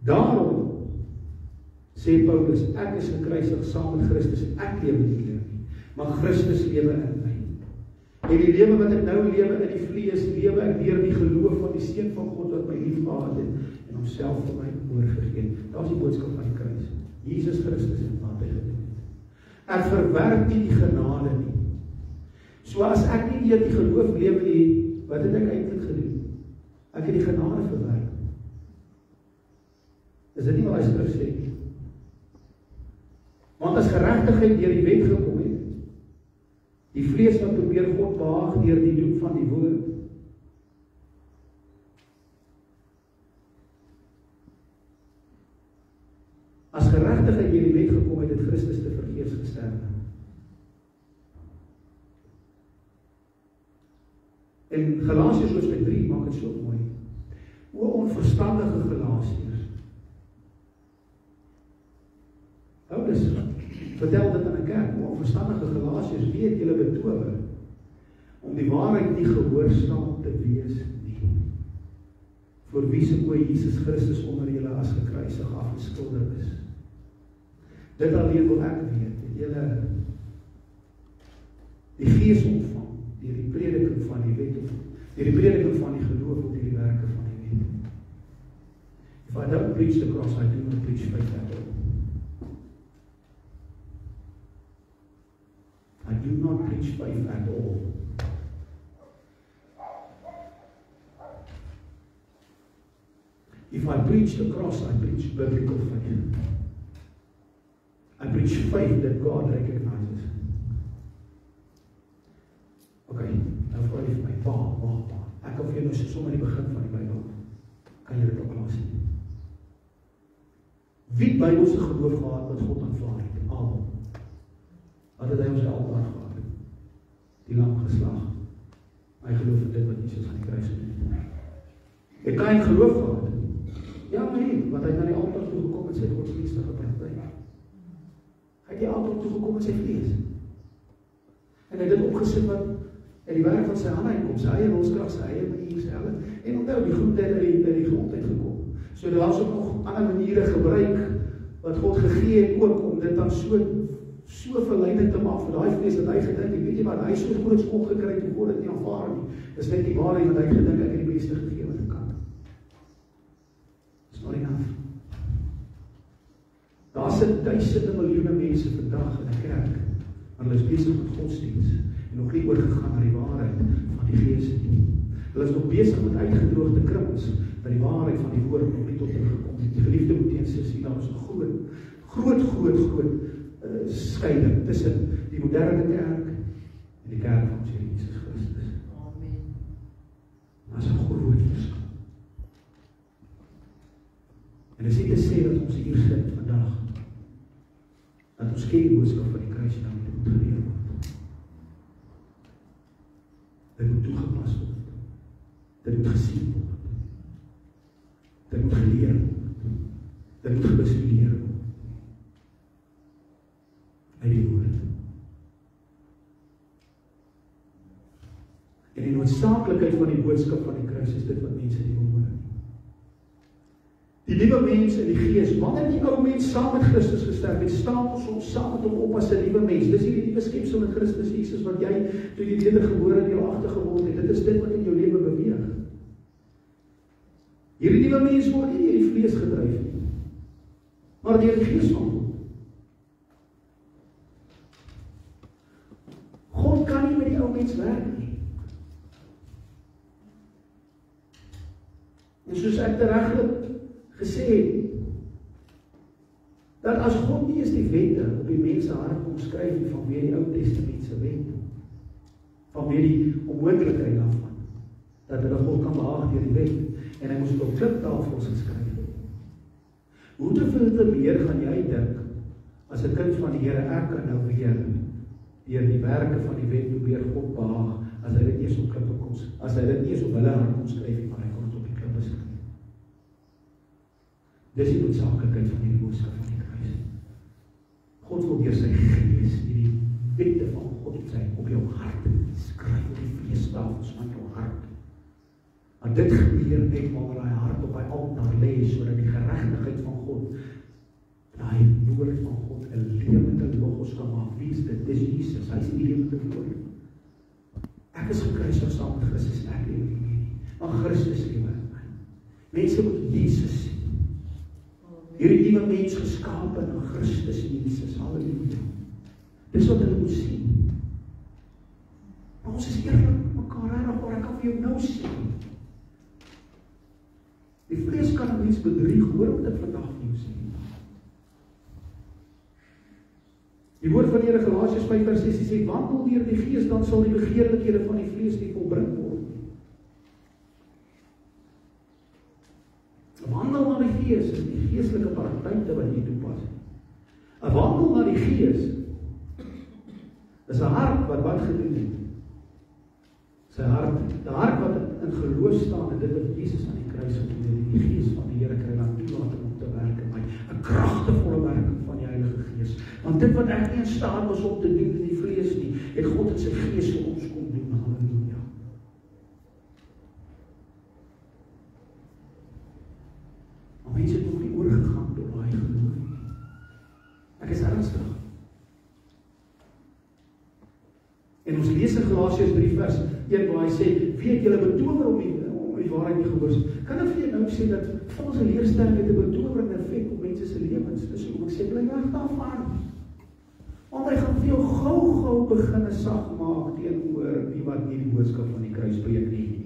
Daarom sê Paulus, ek is gekruisig saam met Christus en ek lewe nie meer nie, maar Christus lewe in my. En die lewe wat ek nou lewe in die vlees, lewe ek deur die geloof van die Seun van God wat my liefgehad het en homself vir my oorgegee het. Daar is die boodskap van die kruis. Jesus Christus en wat hy gedoen het. Ek verwerp nie die genade nie. So as ek nie deur die geloof lewe nie, wat het ek eintlik gedoen? Ek het die genade verwerp. Is dit nie wat hy skrif sê nie? Want as geregtigheid deur die wet gekom het, die vlees wat probeer God behaag deur die doen van die woord, as geregtigheid deur die wet gekom het, het Christus te vergeefs gesterf. En Galasiërs hoofstuk 3 maak dit so mooi. O onverstandige Galasiërs. Paulus vertel dit aan 'n kerk, o onverstandige Galasiërs, weet julle betower om die waarheid nie gehoorsaam te wees nie. Voor wie se o Jesus Christus onder julle as gekruisig afgeskuldig is. Dit alleen wil ek weet, dat julle die gees ontvang deur die prediking van die wet, deur die prediking van die geloof op die werke van die wet. If I don't preach the cross, I do not preach faith at all. I do not preach faith at all. If I preach the cross, I preach biblical faith. I preach faith that God recognizes. Okay, nou vra jy vir my, pa, ek kan vir jou nou sommer in die begin van die Bybel, kan jy dit ook laat sien. Wie het Bybelse geloof gehad wat God aanvaar het? Abel. Wat het hy ons altaar gehad? Die lam geslag. Hy geloof in dit wat Jesus aan die kruis gedoen het. Het Kain geloof gehad? Ja, nee, want hy het na die altaar toe gekom en sy godsdienstige praktyk. Hy het die altaar toe gekom in sy vlees. En hy het dit opgesit wat in die werk van sy hande uitkom, sy eie wilskrag, sy eie manier stel. En onthou, die groente het uit die grond uitgekom. So daar was ook nog ander maniere gebruik wat God gegee het ook om dit dan so verleidend te maak vir daai vlees dat hy gedink, weet jy wat, hy so groot skok gekry toe God dit nie aanvaar nie. Dis net die waarheid wat hy gedink ek het die beste gegee wat ek kan. It's not enough. Daar sit duisende miljoene mense vandag in 'n kerk, maar hulle is besig met godsdienst en nog nie oorgegaan na die waarheid van die Gees nie. Hulle is nog besig met uitgedroogde krummels, dat die waarheid van die woord nog nie tot hulle gekom het. Die geliefde moet eens sien, daar is 'n groot skeiding tussen die moderne kerk en die kerk van Jesus Christus. Amen. Daar is 'n groot verskil. En dis nie te sê dat ons hier sit vandag, dat ons ken die boodskap van die kruis nou moet geleer word. Dit moet toegepas word. Dit moet gesien word. Dit moet geleer word. Dit moet gebestudeer word. Uit die woord. En die noodsaaklikheid van die boodskap van die kruis is dit wat mense nie wil hoor nie. Die nuwe mens in die gees, wanneer die ou mens saam met Christus gesterf het, staan ons saam met hom op as 'n nuwe mens. Dis hierdie nuwe skepsel in Christus Jesus wat jy, toe jy wedergebore deelagtig geword het, dit is dit wat in jou lewe beweeg. Hierdie nuwe mens word nie deur die vlees gedryf nie, maar deur die gees van God. God kan nie met die ou mens werk nie. En soos ek tereglik gesê het, dat as God nie eens die wette op die mense hart kom skryf nie, vanweë die Ou Testamentse wet, vanweë die onmoontlikheid daarvan, dat hulle God kan behaag deur die wet, en hy moes dit op kliptafels geskryf het. Hoe te veel te meer gaan jy dink, as 'n kind van die Here, ek kan nou weer, deur die werke van die wet probeer God behaag, as hy dit eers op klippe kom, as hy dit eers op hulle hart kom skryf nie, maar hy kon dit op die klippe skryf. Dis die noodsaaklikheid van die boodskap van die kruis. God wil deur sy gees die wette van God op jou hart skryf op die vleestafels van jou hart. En dit gebeur net wanneer hy hart op hy altaar lê, sodat die geregtigheid van God, daai woord van God, 'n lewende logos kan maak. Wie is dit? Dis Jesus, hy is die lewende woord. Ek is gekruisig saam met Christus, ek lewe nie meer nie, maar Christus lewe in my. Mense moet Jesus sien. Hierdie nuwe mens geskape in Christus Jesus, halleluja. Dis wat hulle moet sien. Maar ons is eerlik met mekaar, maar ek kan vir jou nou sien. Die vlees kan 'n mens bedrieg, hoor wat ek vandag vir jou sê. Die woord van die Here Galasiërs 5:16 sê, wandel deur die gees, dan sal die begeerlikhede van die vlees nie volbring word. Wandel na die gees is die geestelike praktyke wat jy toepas. 'n Wandel na die gees is 'n hart wat gedoen het. Sy hart, die hart wat in geloof staan en dit wat Jesus aan die kruis gedoen het, die gees van die Here kry dan toelating om te werk in my, 'n kragtevolle werking van die Heilige Gees. Want dit wat ek nie in staat was om te doen in die vlees nie, het God in sy gees vir ons kom doen. Halleluja. Maar mense het nog nie oorgegaan tot daai geloof nie. Ek is ernstig. En ons lees in Galasiërs 3 vers 1 waar hy sê, weet julle betower om die waarheid nie gehoors. Kan ek vir jou nou sê dat valse leerstelling het 'n betowerende effek op mense se lewens? Dis hoekom ek sê bly weg daarvan. Want hy gaan vir jou gou begin sag maak teenoor die wat nie die boodskap van die kruis preek nie.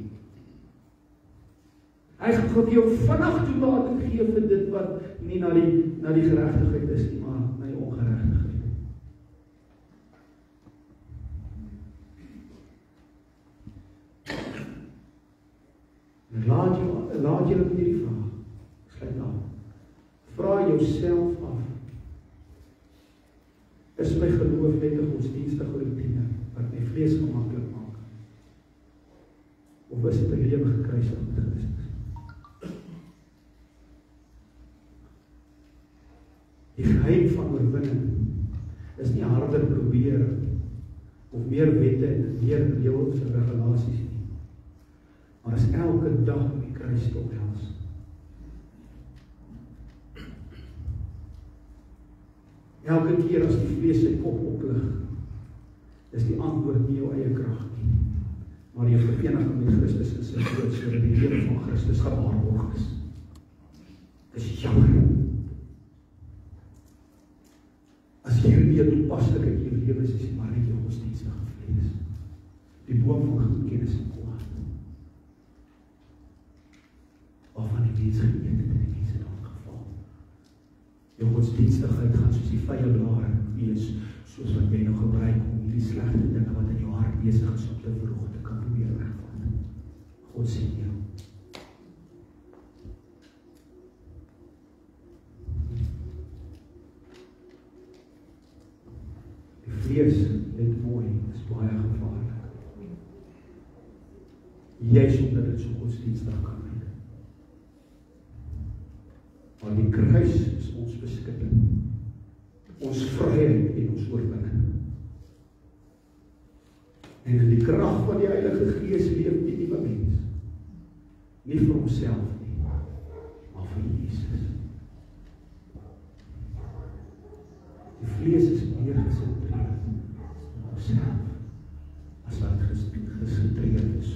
Hy gaan vir jou vinnig toelating gee vir dit wat nie na die geregtigheid is nie, maar na die ongeregtigheid. Laat julle met hierdie vraag. Sluit af. Vra jouself af. Is my geloof net 'n godsdienstige routine wat my vlees gemaklik maak? Of is dit 'n lewe gekruisig met Christus? Die geheim van oorwinning is nie harder probeer of meer wette en meer reëls en regulasies nie. Maar is elke dag om die kruis te omhels. Elke keer as die vlees sy kop oplig, is die antwoord nie jou eie krag nie, maar jou vereniging met Christus in sy dood, sodat die lewe van Christus gewaarborg is. Dis jammer. As jy nie toepaslikheid in jou lewe is, is jy maar net jou godsdienstige vlees. Die boom van goed kennis en kwaad. Waarvan die mense geëet het en die mense dan geval. Jou godsdienstigheid gaan soos die vye blare wees, soos wat jy nou gebruik om hierdie slegte dinge wat in jou hart besig is om te verhoog te kan probeer wegvat. God sien jou. Die vlees, let mooi, is baie gevaarlik. Juist omdat dit so godsdienstig kan wees. Maar die kruis is ons beskutting, ons vryheid en ons oorwinning. En in die krag van die Heilige Gees Nie vir homself nie, maar vir Jesus. Die vlees is meer gesentreerd op homself, as wat gesentreerd is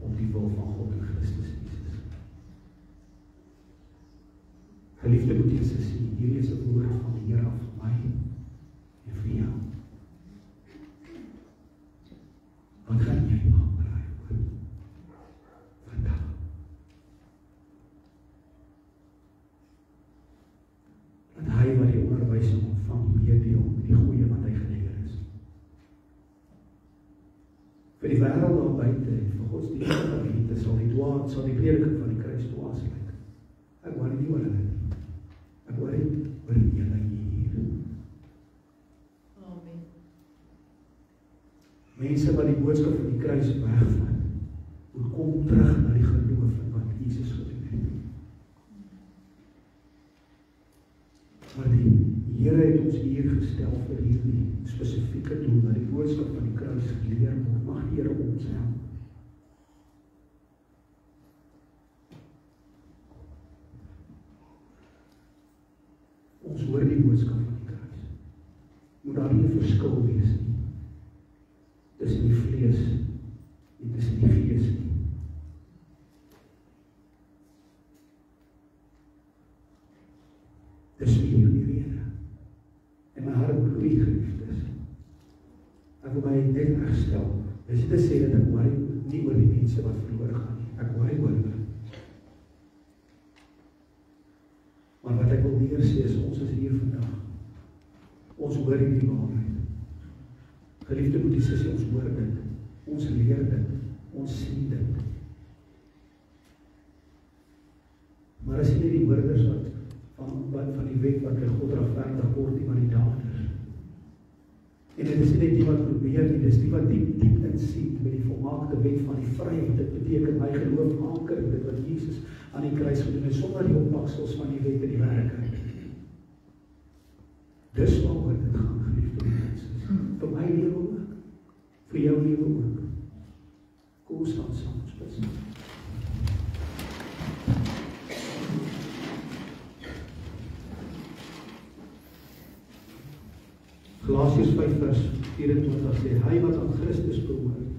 op die wil van God en Christus Jesus. Geliefde moet jy sien, hierdie is 'n woord van die Here vir my en vir jou. Wat gaan jy maak met daai woord? Vandag. Dat hy wat die onderwysing ontvang, meedeel met die goeie wat hy geleer is. Vir die wêreld daar buite en vir godsdienstige gemeente sal die prediking van die kruis dwaas lyk. Ek worry nie oor hulle nie. Ek worry oor julle hier. Amen. Mense wat die boodskap van die kruis wegvat, moet kom terug na die geloof in wat Jesus gedoen het. Maar die Here het ons hier gestel vir hierdie spesifieke doel, dat die boodskap van die kruis geleer word. Mag die Here ons help. Ons hoor die boodskap van die kruis. Moet daar nie 'n verskil wees nie. Tussen die vlees en tussen die gees nie. Dis nie die rede. En my hart bloei geliefdes. Ek wil my net herstel. Dis nie te sê dat ek worry nie oor die mense wat verlore gaan nie. Ek worry oor hulle. Maar wat ek wil neersê is, ons is hier vandag. Ons hoor die waarheid. Geliefde moet die sissie, ons hoor dit. Ons leer dit. Ons sien dit. Maar as jy nie die hoorders van die wet wat by God regverdig word nie, maar die daders. En dit is nie die wat probeer nie, dis die wat diep insien met die volmaakte wet van die vryheid. Dit beteken my geloof anker in dit wat Jesus aan die kruis gedoen het, sonder die opmaksels van die wet en die werke. Dis waaroor dit gaan, geliefde mense. Vir my lewe ook, vir jou lewe ook. Kom ons staan saam, ons bid saam. Galasiërs 5 vers 24 sê, hy wat aan Christus behoort,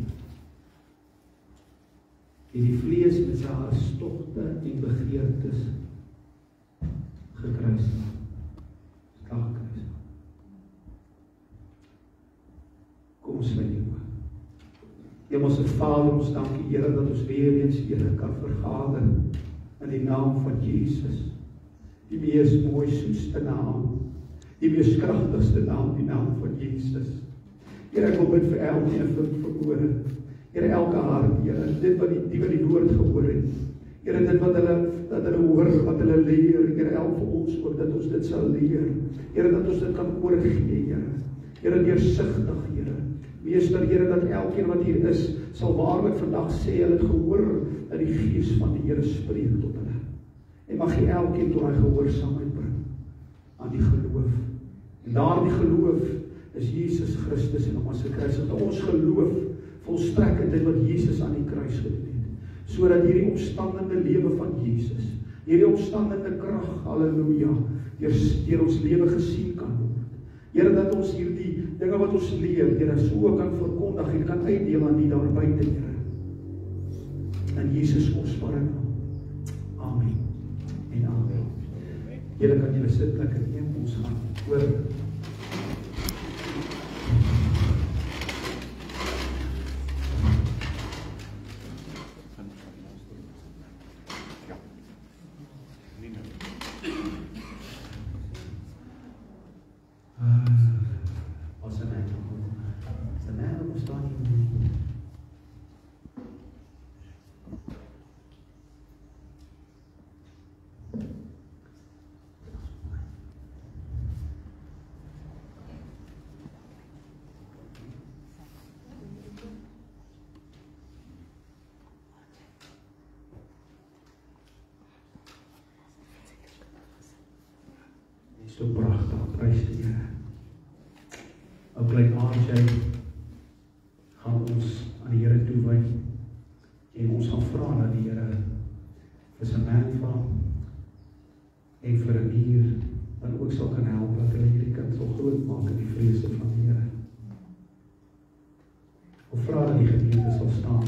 het die vlees met sy hartstogte en begeertes gekruis. Kom ons sluit die oë. Hemelse Vader, ons dank U, Here, dat ons weer eens, Here, kan vergader in die naam van Jesus, die mees mooi soetste naam, die mees kragtigste naam, die naam van Jesus. Here, ek wil bid vir elkeen verhoor, Here, elke hart, Here, dit wat die woord gehoor het, Here, dit wat hulle hoor, wat hulle leer, Here, help vir ons ook, dat ons dit sal leer, Here, dat ons dit kan oorgee, Here, deursigtig, Here, Meester, Here, dat elkeen wat hier is, sal waarlik vandag sê, hulle het gehoor, dat die Gees van die Here spreek tot hulle, en mag jy elkeen tot hy gehoorsaamheid bring, aan die geloof, en daardie geloof is Jesus Christus en om ons kruis, dat ons geloof volstrek in dit wat Jesus aan die kruis gedoen het, sodat hierdie opstandende lewe van Jesus, hierdie opstandende krag, halleluja, deur ons lewe gesien kan word. Here, dat ons hierdie dinge wat ons leer, Here, so kan verkondig en kan uitdeel aan die daar buite, Here. In Jesus kosbare naam. Amen en amen. Julle kan julle sit lekker neem, ons gaan oor. So pragtig, prys die Here. Ou klein Aartjie gaan ons aan die Here toewy en ons gaan vra dat die Here vir Samantha en vir 'n dier wat ook sal kan help dat hulle hierdie kind sal grootmaak in die vrese van die Here. Of vra dat die gemeente sal staan.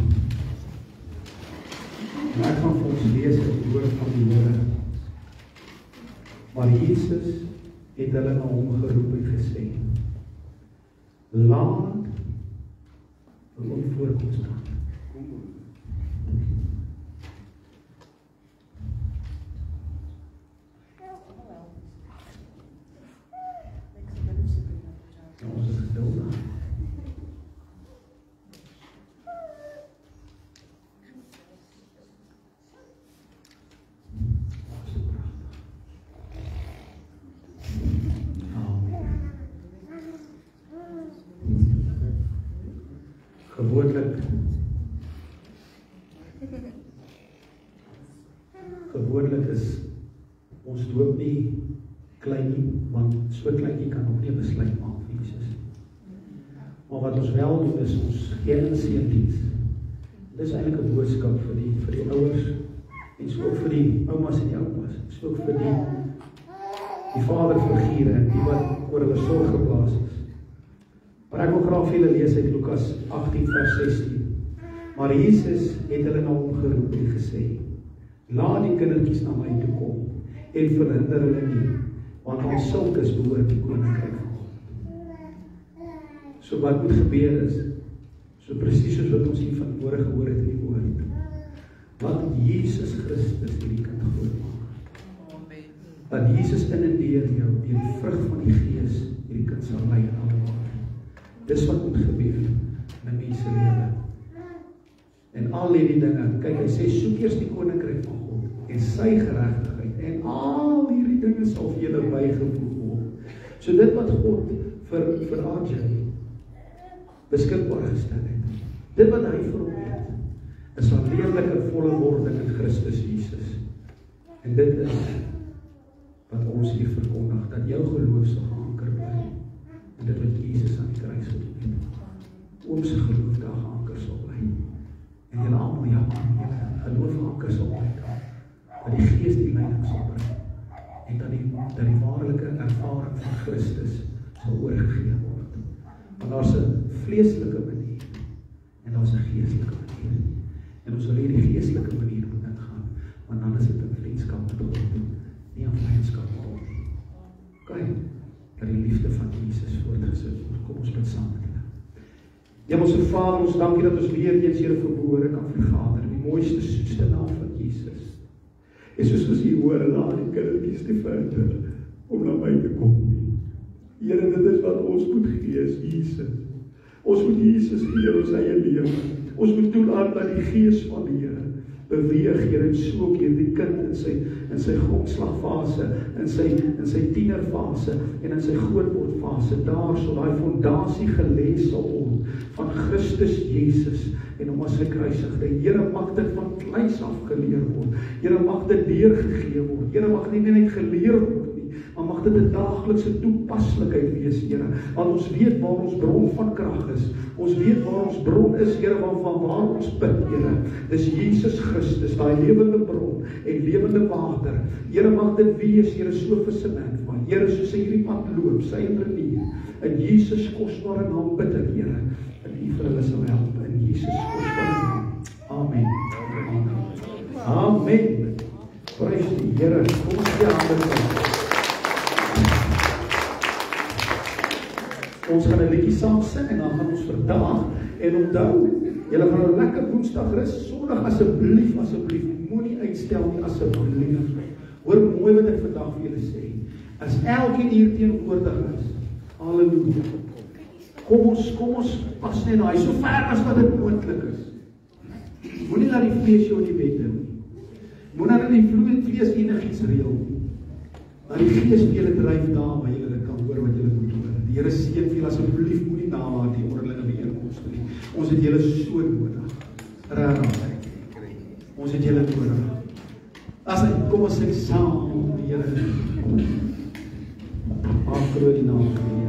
En ek gaan vir ons lees uit die woord van die Here. Maar Jesus het hulle na hom geroep en gesê, laat vir hom voorkom staan. Ons is stil daar. Gewoonlik is ons doop nie klein nie, want so kleintjie kan nog nie 'n besluit maak vir Jesus. Maar wat ons wel doen is ons gee inseentiens. Dis eintlik 'n boodskap vir die ouers en so ook vir die oumas en die oupas, so ook vir die vaderfigure en die wat oor hulle sorg geplaas is. Maar ek wil graag vir julle lees uit Lukas 18 vers 16. Maar Jesus het hulle na hom geroep en gesê, laat die kindertjies na my toe kom en verhinder hulle nie, want aan sulkes behoort die koninkryk van God. So wat moet gebeur is, so presies soos wat ons hier vanmôre gehoor het in die woord, laat Jesus Christus hierdie kind groot maak. Dat Jesus in en deur jou, deur die vrug van die Gees, hierdie kind sal lei in alle waarheid. Dis wat moet gebeur in 'n mens se lewe. En al hierdie dinge, kyk, hy sê, soek eers die koninkryk van God en sy geregtigheid en al hierdie dinge sal vir julle bygevoeg word. So dit wat God vir AJ beskikbaar gestel het, dit wat hy vir hom het, is alleenlike volle wording in Christus Jesus. En dit is wat ons hier verkondig, dat jou geloof sal geanker bly en dit wat Jesus aan die kruis gedoen het, oom se geloof daar geanker sal bly. En julle almal, ja, geloof geanker sal bly, dat die Gees die leiding sal bring en dat die waarlike ervaring van Christus sal oorgegee word. Want daar's 'n vleeslike manier en daar's 'n geestelike manier. En ons wil hierdie geestelike manier moet ingaan, want dan is dit 'n vriendskap met God, nie 'n vriendskap met God. Kyk, dat die liefde van Jesus voortgesit word. Kom ons bid saam met hulle. Hemelse Vader, ons dankie dat ons weer eens Here verbore kan vergader in die mooiste, soetste naam van Jesus. En soos ons hier hoor, laat die kindertjies te verder om na my te kom. Here, dit is wat ons moet gee, is Jesus. Ons moet Jesus gee in ons eie lewe. Ons moet toelaat dat die Gees van die Here beweeg, Here, en so ook hierdie kind in sy grondslagfase, in sy tienerfase en in sy grootwordfase, daar sal daai fondasie gelê sal word van Christus Jesus en hom as gekruisigde. Here, mag dit van kleins af geleer word. Here, mag dit deurgegee word. Here, mag nie net geleer word nie, maar mag dit 'n daaglikse toepaslikheid wees, Here. Want ons weet waar ons bron van krag is. Ons weet waar ons bron is, Here, van waar ons put, Here. Dis Jesus Christus, daai lewende bron en lewende water. Here, mag dit wees, Here, so versinnig van. Here, soos hy hierdie pad loop, sy manier. In Jesus kosbare naam bid ek, Here, dat U vir hulle sal help. In Jesus kosbare naam. Amen. Amen. Prys die Here. Kom ons gee hande toe. Ons gaan 'n liedjie saam sing en dan gaan ons vandag en onthou, julle gaan 'n lekker Woensdag rus. Sondag asseblief moenie uitstel nie, asseblief. Hoor mooi wat ek vandag vir julle sê. As elkeen hier teenwoordig is, halleluja. Kom ons pas net daai so ver as wat dit moontlik is. Moenie laat die vlees jou in die bed hou nie. Moenie laat die vlees enigiets reël nie. Maar die Gees vir julle dryf daar waar julle kan hoor wat julle moet hoor. Die Here seën vir julle, asseblief moenie nalat die onderlinge bijeenkomste nie. Ons het julle so nodig. Regtig. Ons het julle nodig. Kom ons sing saam, die Here. Aangroot die naam van die Here.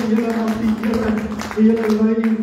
Julle mag die Here vir julle leiding